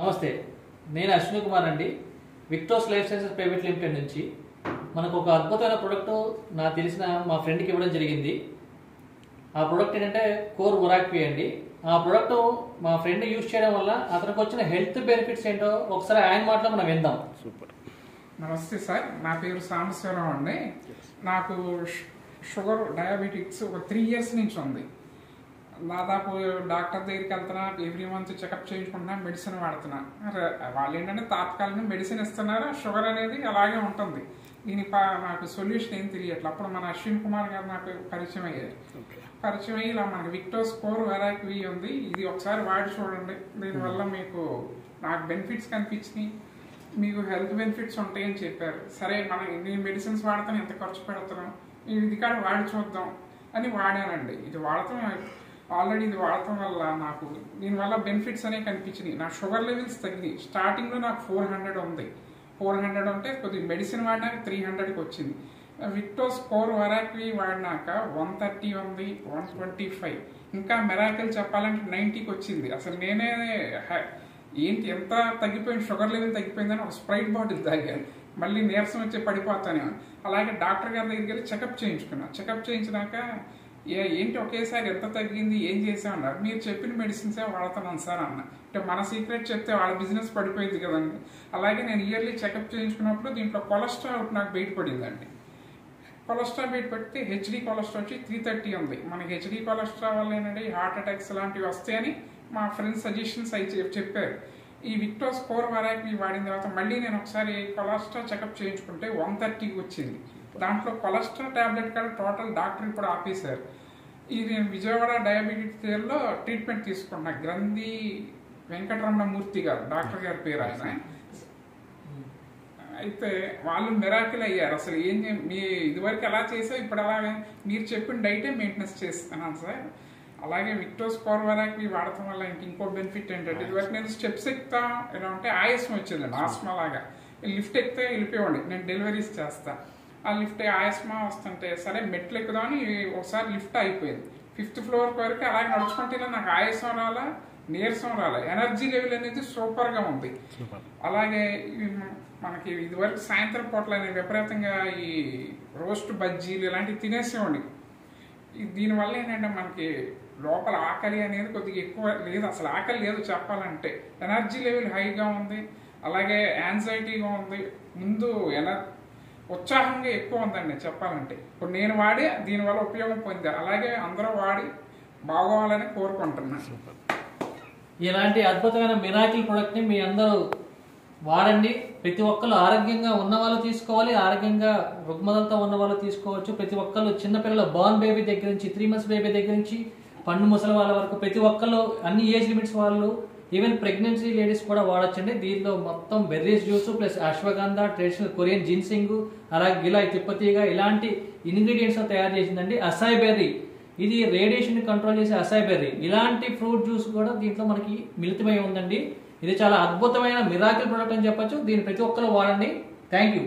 నమస్తే, నేను అశ్విని కుమార్ అండి. విక్టోస్ లైఫ్ సైన్సెస్ ప్రైవేట్ లిమిటెడ్ నుంచి మనకు ఒక అద్భుతమైన ప్రోడక్ట్ నాకు తెలిసిన మా ఫ్రెండ్కి ఇవ్వడం జరిగింది. ఆ ప్రోడక్ట్ ఏంటంటే కోర్ ఒరాక్వి అండి. ఆ ప్రోడక్ట్ మా ఫ్రెండ్ యూజ్ చేయడం వల్ల అతనికి వచ్చిన హెల్త్ బెనిఫిట్స్ ఏంటో ఒకసారి ఆయన మాటలో మనం విందాం. సూపర్. నమస్తే సార్, నా పేరు సాంబశివరావు అండి. నాకు షుగర్ డయాబెటిక్స్ ఒక 3 years నుంచి ఉంది. దాదాపు డాక్టర్ దగ్గరికి వెళ్తున్నా, ఎవ్రీ మంత్ చెకప్ చేయించుకుంటున్నా, మెడిసిన్ వాడుతున్నా. వాళ్ళు ఏంటంటే తాత్కాలిక మెడిసిన్ ఇస్తున్నారు, షుగర్ అనేది అలాగే ఉంటుంది. నాకు సొల్యూషన్ ఏం తెలియట్లేదు. అప్పుడు మన అశ్విన్ కుమార్ గారు నాకు పరిచయం అయ్యారు. పరిచయం అయ్యి ఇలా మనకి విక్టోస్ కోర్ ఒరాక్వి ఉంది, ఇది ఒకసారి వాడి చూడండి, దీనివల్ల మీకు నాకు బెనిఫిట్స్ కనిపించినాయి, మీకు హెల్త్ బెనిఫిట్స్ ఉంటాయని చెప్పారు. సరే, నేను మెడిసిన్స్ వాడతాను, ఎంత ఖర్చు పెడుతున్నాం, ఇది కాడ వాడి చూద్దాం అని వాడానండి. ఇది వాడటం వల్ల నాకు దీనివల్ల బెనిఫిట్స్ అనేవి కనిపించినాయి. నా షుగర్ లెవెల్స్ తగ్గినాయి. స్టార్టింగ్లో నాకు 400 ఉంది. 400 ఉంటే కొద్దిగా మెడిసిన్ వాడినాక 300కి వచ్చింది. విక్టోస్ కోర్ ఒరాక్వి వాడినాక 130 ఉంది, 125. ఇంకా మెరాకిల్ చెప్పాలంటే 90కి వచ్చింది. అసలు నేనే ఏంటి ఎంత తగ్గిపోయింది, షుగర్ లెవెల్ తగ్గిపోయిందని ఒక స్ప్రైట్ బాటిల్ తాగాను. మళ్ళీ నీరసం వచ్చి పడిపోతానే. అలాగే డాక్టర్ గారి దగ్గరికి వెళ్ళి చెకప్ చేయించుకున్నా. చెకప్ చేయించినాక ఏంటి ఒకేసారి ఎంత తగ్గింది, ఏం చేసామన్నారు. మీరు చెప్పిన మెడిసిన్సే వాడుతున్నాను సార్ అన్న. అంటే మన సీక్రెట్ చెప్తే వాళ్ళ బిజినెస్ పడిపోయింది కదండి. అలాగే నేను ఇయర్లీ చెకప్ చేయించుకున్నప్పుడు దీంట్లో కొలెస్ట్రాల్ నాకు బయటపడిందండి. కొలెస్ట్రాల్ బయటపడితే హెచ్డి కొలెస్ట్రాల్ వచ్చి 330 ఉంది. మనకి హెచ్డి కొలెస్ట్రాల్ వల్ల ఏంటంటే హార్ట్ అటాక్స్ లాంటివి వస్తాయని మా ఫ్రెండ్స్ సజెషన్స్ అయి చెప్పారు. ఈ విక్టోస్ కోర్ ఒరాక్వి వాడిన తర్వాత మళ్ళీ నేను ఒకసారి కొలెస్ట్రాల్ చెకప్ చేయించుకుంటే 130కి వచ్చింది. దాంట్లో కొలెస్ట్రాల్ టాబ్లెట్ కూడా టోటల్ డాక్టర్ ఇప్పుడు ఆపేశారు. ఇది నేను విజయవాడ డయాబెటిక్ కేర్లో ట్రీట్మెంట్ తీసుకున్నా. గ్రంథి వెంకటరమణ మూర్తి గారు డాక్టర్ గారి పేరు ఆయన. అయితే వాళ్ళు మిరాకిల్ అయ్యారు. అసలు మీ ఇదివరకు ఎలా చేసా ఇప్పుడు అలాగే మీరు చెప్పిన డైటే మెయింటెనెన్స్ చేస్తున్నాను సార్. అలాగే విక్టోస్ కోర్ ఒరాక్వి వాడటం వల్ల ఇంకో బెనిఫిట్ ఏంటంటే ఇదివరకు నేను స్టెప్స్ ఎక్కుతా ఎలా అంటే ఆయాసం వచ్చిందండి, ఆస్మా లాగా. లిఫ్ట్ ఎక్కితే వెళ్ళిపోయండి, నేను డెలివరీస్ చేస్తా. ఆ లిఫ్ట్ ఆయాస్మా వస్తుంటే సరే మెట్లు ఎక్కుదామని ఒకసారి లిఫ్ట్ అయిపోయింది. 5th floor వరకు అలాగే నడుచుకుంటే నాకు ఆయాసం రాలా, నీరసం రాలా, ఎనర్జీ లెవెల్ అనేది సూపర్గా ఉంది. అలాగే మనకి ఇదివరకు సాయంత్రం పూటల నేను విపరీతంగా ఈ రోస్ట్ బజ్జీలు ఇలాంటివి తినేసేవాడిని. దీనివల్ల ఏంటంటే మనకి లోపల ఆకలి అనేది కొద్దిగా ఎక్కువ లేదు, అసలు ఆకలి లేదు చెప్పాలంటే. ఎనర్జీ లెవెల్ హైగా ఉంది, అలాగే యాంగ్జైటీగా ఉంది, ముందు ఉత్సాహంగా ఎక్కువ ఉందండి చెప్పాలంటే. ఇప్పుడు నేను వాడి దీనివల్ల ఉపయోగం పొందా. అలాగే అందరూ వాడి బాగోవాలని కోరుకుంటున్నాను. ఇలాంటి అద్భుతమైన మిరాకిల్ ప్రోడక్ట్ని మీ అందరూ వాడండి. ప్రతి ఒక్కరు ఆరోగ్యంగా ఉన్న వాళ్ళు తీసుకోవాలి, ఆరోగ్యంగా రుగ్మతలతో ఉన్న వాళ్ళు తీసుకోవచ్చు. ప్రతి ఒక్కరు చిన్నపిల్లలు బార్న్ బేబీ దగ్గర నుంచి 3 months బేబీ దగ్గర నుంచి పండు ముసలి వాళ్ళ వరకు ప్రతి ఒక్కరు అన్ని ఏజ్ లిమిట్స్ వాళ్ళు, ఈవెన్ ప్రెగ్నెన్సీ లేడీస్ కూడా వాడచ్చండి. దీనిలో మొత్తం berries juice plus ashwagandha, traditional Korean ginseng, అలాగే గిలాయ్ తిప్పతీగా ఇలాంటి ఇంగ్రీడియంట్స్ తయారు చేసిందండి. అసాయ్ బెర్రీ, ఇది రేడియేషన్ కంట్రోల్ చేసే అసాయ్ బెర్రీ. ఇలాంటి ఫ్రూట్ జ్యూస్ కూడా దీంట్లో మనకి మిళితమై ఉందండి. ఇది చాలా అద్భుతమైన మిరాకిల్ ప్రోడక్ట్ అని చెప్పొచ్చు. దీన్ని ప్రతి ఒక్కరు వాడండి. Thank you.